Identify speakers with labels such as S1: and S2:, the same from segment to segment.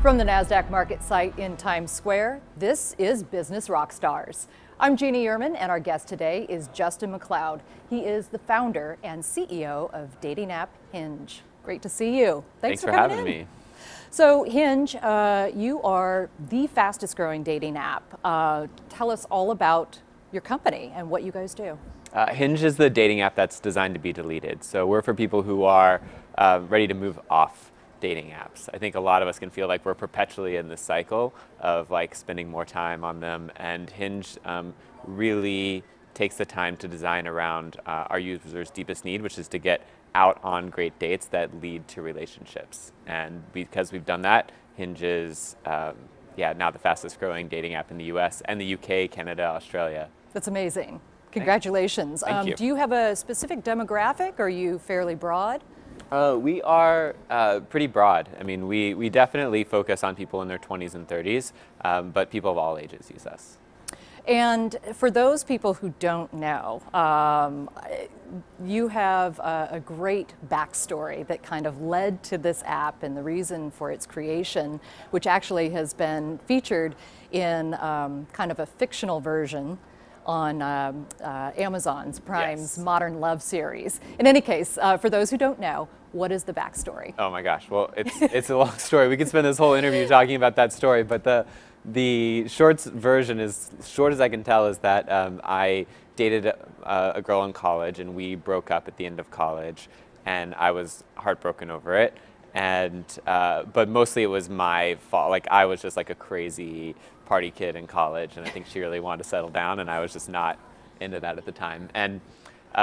S1: From the NASDAQ market site in Times Square, this is Business Rockstars. I'm Jeannie Ehrman, and our guest today is Justin McLeod. He is the founder and CEO of dating app Hinge. Great to see you.
S2: Thanks for having me.
S1: So Hinge, you are the fastest growing dating app. Tell us all about your company and what you guys do.
S2: Hinge is the dating app that's designed to be deleted. So we're for people who are ready to move off dating apps. I think a lot of us can feel like we're perpetually in this cycle of like spending more time on them, and Hinge really takes the time to design around our users' deepest need, which is to get out on great dates that lead to relationships. And because we've done that, Hinge is now the fastest growing dating app in the US and the UK, Canada, Australia.
S1: That's amazing. Congratulations.
S2: Thank you.
S1: Do you have a specific demographic, or are you fairly broad?
S2: We are pretty broad. I mean, we definitely focus on people in their 20s and 30s, but people of all ages use us.
S1: And for those people who don't know, you have a great backstory that kind of led to this app and the reason for its creation, which actually has been featured in kind of a fictional version on Amazon's Prime's Modern Love series. In any case, for those who don't know, what is the backstory?
S2: Oh my gosh, well, it's a long story. We could spend this whole interview talking about that story, but the shorts version, as short as I can tell, is that I dated a girl in college, and we broke up at the end of college, and I was heartbroken over it. And but mostly it was my fault. Like, I was just like a crazy party kid in college, and I think she really wanted to settle down, and I was just not into that at the time. And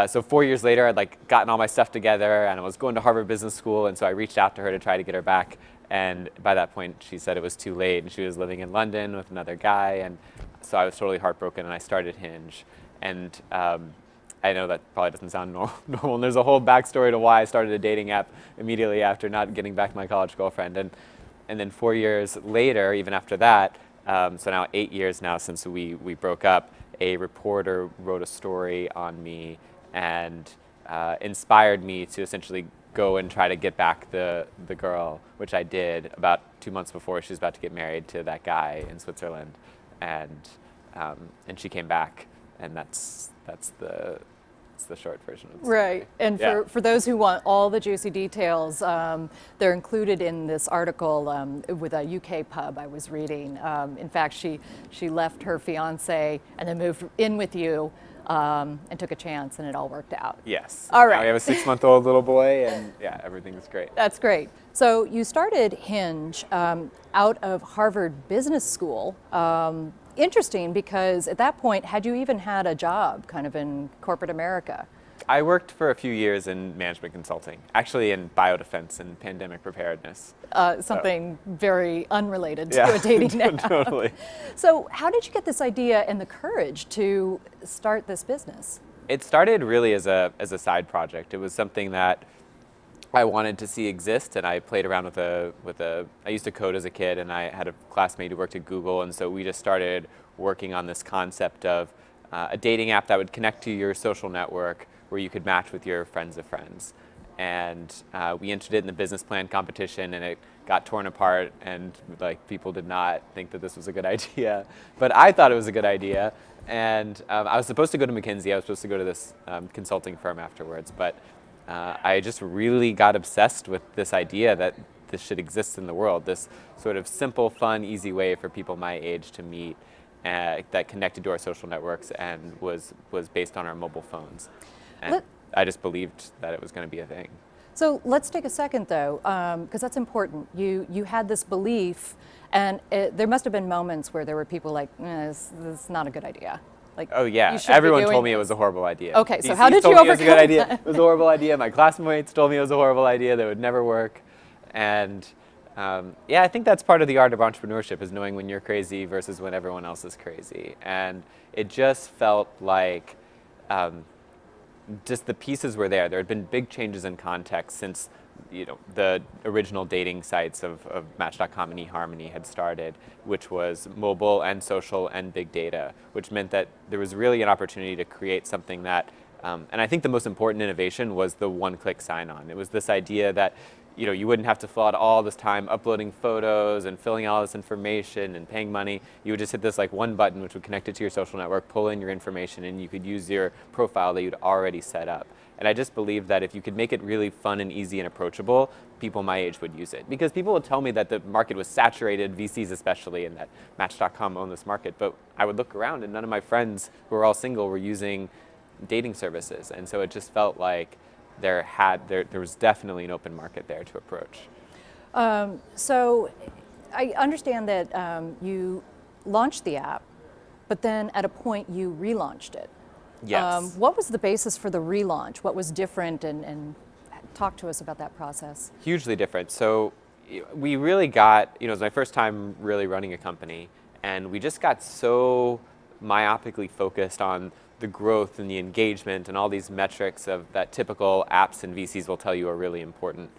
S2: so 4 years later, I'd like gotten all my stuff together, and I was going to Harvard Business School, and so I reached out to her to try to get her back. And by that point, she said it was too late, and she was living in London with another guy, and so I was totally heartbroken, and I started Hinge. And I know that probably doesn't sound normal, and there's a whole backstory to why I started a dating app immediately after not getting back my college girlfriend. And then 4 years later, even after that, so now 8 years now since we broke up, a reporter wrote a story on me and inspired me to essentially go and try to get back the girl, which I did about 2 months before she was about to get married to that guy in Switzerland. And she came back, and that's the short version of the story.
S1: Right, and for those who want all the juicy details, they're included in this article with a UK pub I was reading. In fact, she left her fiance and then moved in with you and took a chance, and it all worked out.
S2: Yes.
S1: All right.
S2: Now we have a 6-month-old little boy, and yeah, everything's great.
S1: That's great. So you started Hinge out of Harvard Business School. Interesting, because at that point, had you even had a job kind of in corporate America?
S2: I worked for a few years in management consulting, actually in biodefense and pandemic preparedness.
S1: Something very unrelated to a dating app.
S2: Totally.
S1: So how did you get this idea and the courage to start this business?
S2: It started really as a side project. It was something that I wanted to see exist, and I played around I used to code as a kid, and I had a classmate who worked at Google, and so we just started working on this concept of a dating app that would connect to your social network where you could match with your friends of friends. And we entered it in the business plan competition, and it got torn apart, and like people did not think that this was a good idea, but I thought it was a good idea. And I was supposed to go to McKinsey. I was supposed to go to this consulting firm afterwards, but I just really got obsessed with this idea that this should exist in the world, this sort of simple, fun, easy way for people my age to meet that connected to our social networks and was based on our mobile phones. And I just believed that it was going to be a thing.
S1: So let's take a second, though, because that's important. You had this belief, and there must have been moments where there were people like, this is not a good idea. Like,
S2: oh yeah, everyone told me it was a horrible idea.
S1: Okay, so how did you overcome that?
S2: It was a horrible idea. My classmates told me it was a horrible idea, that it would never work. And yeah, I think that's part of the art of entrepreneurship, is knowing when you're crazy versus when everyone else is crazy. And it just felt like just the pieces were there. There had been big changes in context since the original dating sites of Match.com and eHarmony had started, which was mobile and social and big data, which meant that there was really an opportunity to create something that, and I think the most important innovation was the one-click sign-on. It was this idea that you wouldn't have to fill out all this time uploading photos and filling out all this information and paying money. You would just hit this like one button which would connect it to your social network, pull in your information, and you could use your profile that you'd already set up. And I just believe that if you could make it really fun and easy and approachable, people my age would use it. Because people would tell me that the market was saturated, VCs especially, and that Match.com owned this market. But I would look around and none of my friends who were all single were using dating services. And so it just felt like there was definitely an open market there to approach.
S1: So I understand that you launched the app, but then at a point you relaunched it.
S2: Yes.
S1: What was the basis for the relaunch? What was different, and talk to us about that process.
S2: Hugely different. So we really got, it was my first time really running a company, and we just got so myopically focused on the growth and the engagement and all these metrics of that typical apps and VCs will tell you are really important.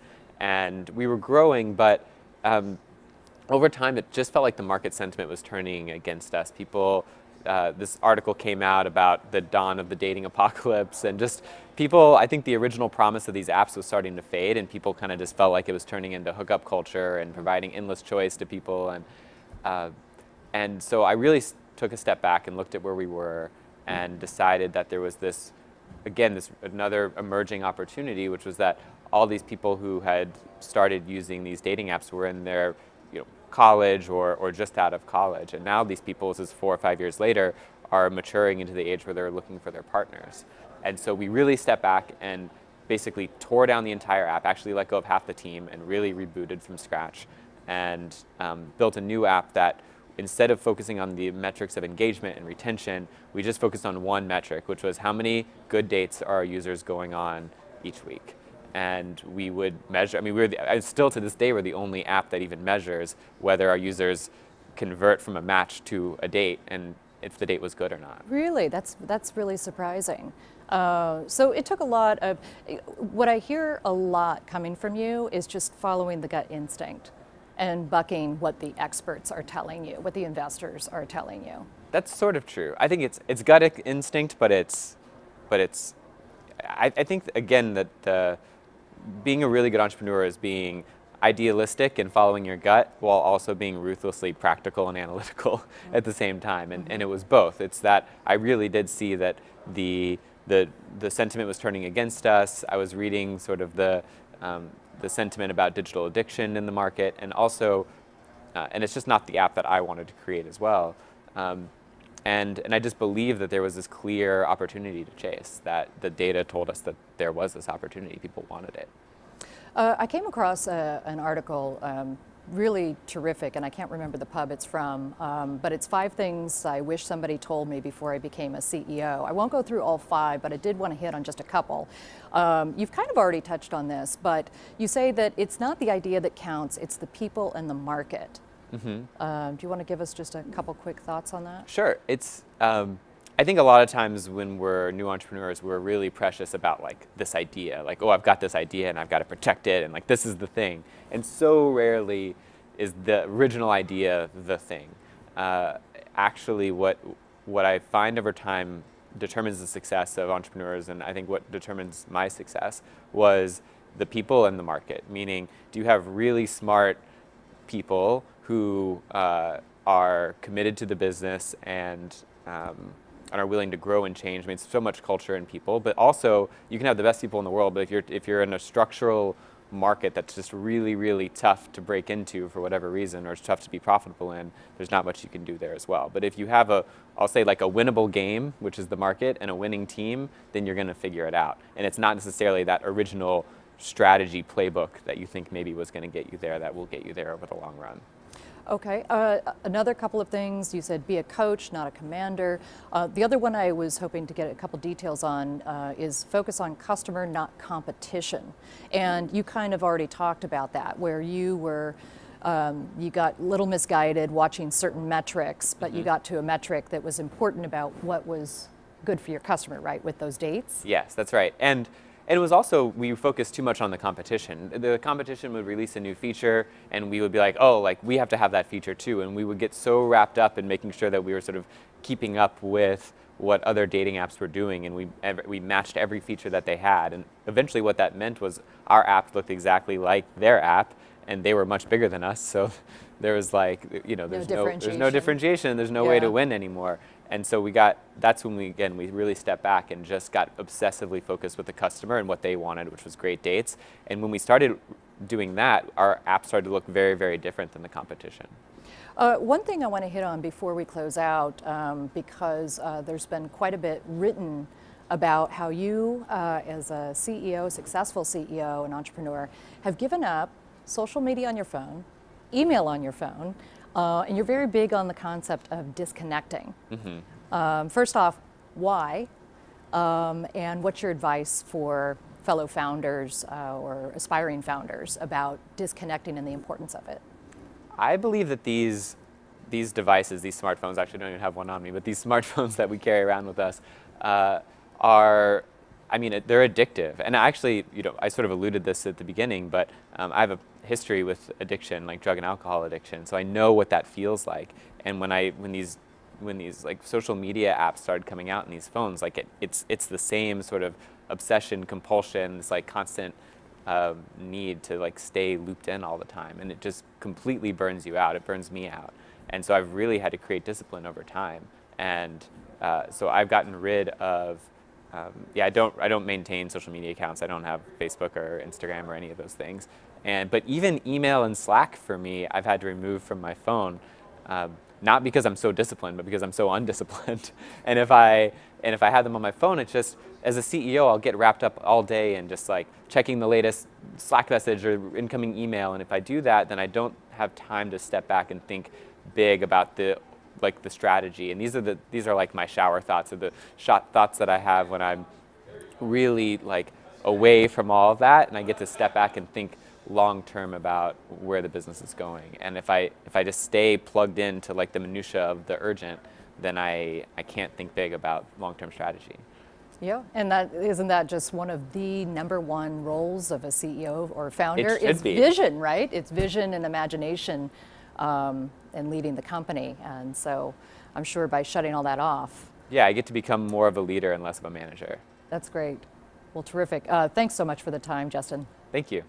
S2: And we were growing, but over time it just felt like the market sentiment was turning against us. People, this article came out about the dawn of the dating apocalypse, and just people, I think the original promise of these apps was starting to fade, and people kind of just felt like it was turning into hookup culture and providing endless choice to people. And so I really took a step back and looked at where we were and decided that there was this, again, this another emerging opportunity, which was that all these people who had started using these dating apps were in their college or just out of college. And now these people, this is 4 or 5 years later, are maturing into the age where they're looking for their partners. And so we really stepped back and basically tore down the entire app, actually let go of half the team and really rebooted from scratch, and built a new app that instead of focusing on the metrics of engagement and retention, we just focused on one metric, which was how many good dates are our users going on each week. And we would measure, I mean, still to this day, we're the only app that even measures whether our users convert from a match to a date and if the date was good or not.
S1: Really? That's really surprising. So it took a lot of, what I hear a lot coming from you is just following the gut instinct and bucking what the experts are telling you, what the investors are telling you. That's
S2: sort of true. I think it's gut instinct, but I think, again, that being a really good entrepreneur is being idealistic and following your gut while also being ruthlessly practical and analytical at the same time. And it was both. It's that I really did see that the sentiment was turning against us. I was reading sort of the sentiment about digital addiction in the market, and also, and it's just not the app that I wanted to create as well. And I just believe that there was this clear opportunity to chase, that the data told us that there was this opportunity, people wanted it.
S1: I came across an article, really terrific, and I can't remember the pub it's from, but it's 5 things I wish somebody told me before I became a CEO. I won't go through all 5, but I did want to hit on just a couple. You've kind of already touched on this, but you say that it's not the idea that counts, it's the people and the market. Mm-hmm. Do you want to give us just a couple quick thoughts on that?
S2: Sure. It's, I think a lot of times when we're new entrepreneurs, we're really precious about like this idea, like, oh, I've got this idea and I've got to protect it, and like this is the thing. And so rarely is the original idea the thing. Actually, what I find over time determines the success of entrepreneurs, and I think what determines my success, was the people and the market. Meaning, do you have really smart people who are committed to the business and are willing to grow and change? I mean, it's so much culture in people, but also you can have the best people in the world, but if you're in a structural market that's just really, really tough to break into for whatever reason, or it's tough to be profitable in, there's not much you can do there as well. But if you have I'll say like a winnable game, which is the market, and a winning team, then you're going to figure it out. And it's not necessarily that original strategy playbook that you think maybe was going to get you there that will get you there over the long run.
S1: Okay, another couple of things. You said be a coach, not a commander. The other one I was hoping to get a couple details on is focus on customer, not competition. And you kind of already talked about that, where you were, you got a little misguided watching certain metrics, but you got to a metric that was important about what was good for your customer, right, with those dates?
S2: Yes, that's right. And it was also, we focused too much on the competition. The competition would release a new feature, and we would be like, oh, like we have to have that feature too. And we would get so wrapped up in making sure that we were sort of keeping up with what other dating apps were doing, and we matched every feature that they had. And eventually what that meant was our app looked exactly like their app, and they were much bigger than us. So there was like, you know, there's no differentiation, there's no way to win anymore. And so that's when we really stepped back and just got obsessively focused with the customer and what they wanted, which was great dates. And when we started doing that, our app started to look very, very different than the competition.
S1: One thing I want to hit on before we close out, because there's been quite a bit written about how you, as a CEO, successful CEO and entrepreneur, have given up social media on your phone, email on your phone, and you're very big on the concept of disconnecting. Mm-hmm. First off, why? And what's your advice for fellow founders or aspiring founders about disconnecting and the importance of it?
S2: I believe that these devices, these smartphones, actually I don't even have one on me, but these smartphones that we carry around with us are, I mean, they're addictive. And actually, you know, I sort of alluded this at the beginning, but I have a history with addiction, like drug and alcohol addiction, so I know what that feels like. And when these like social media apps started coming out in these phones, like it's the same sort of obsession, compulsion, this like constant need to like stay looped in all the time, and it just completely burns you out. It burns me out, and so I've really had to create discipline over time. And so I've gotten rid of. I don't maintain social media accounts. I don't have Facebook or Instagram or any of those things. But even email and Slack for me, I've had to remove from my phone, not because I'm so disciplined, but because I'm so undisciplined. And if I have them on my phone, it's just, as a CEO, I'll get wrapped up all day in just like checking the latest Slack message or incoming email. And if I do that, then I don't have time to step back and think big about the strategy. And these are like my shower thoughts, or the shot thoughts that I have when I'm really like away from all of that, and I get to step back and think long term about where the business is going. And if I just stay plugged into like the minutia of the urgent, then I can't think big about long-term strategy.
S1: Yeah, and isn't that just one of the #1 roles of a CEO or founder?
S2: It's
S1: vision, right? It's vision and imagination, and leading the company. And so I'm sure by shutting all that off.
S2: Yeah, I get to become more of a leader and less of a manager.
S1: That's great. Well, terrific. Thanks so much for the time, Justin.
S2: Thank you.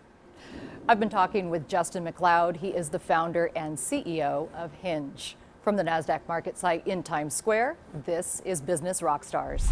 S1: I've been talking with Justin McLeod. He is the founder and CEO of Hinge. From the NASDAQ market site in Times Square, this is Business Rockstars.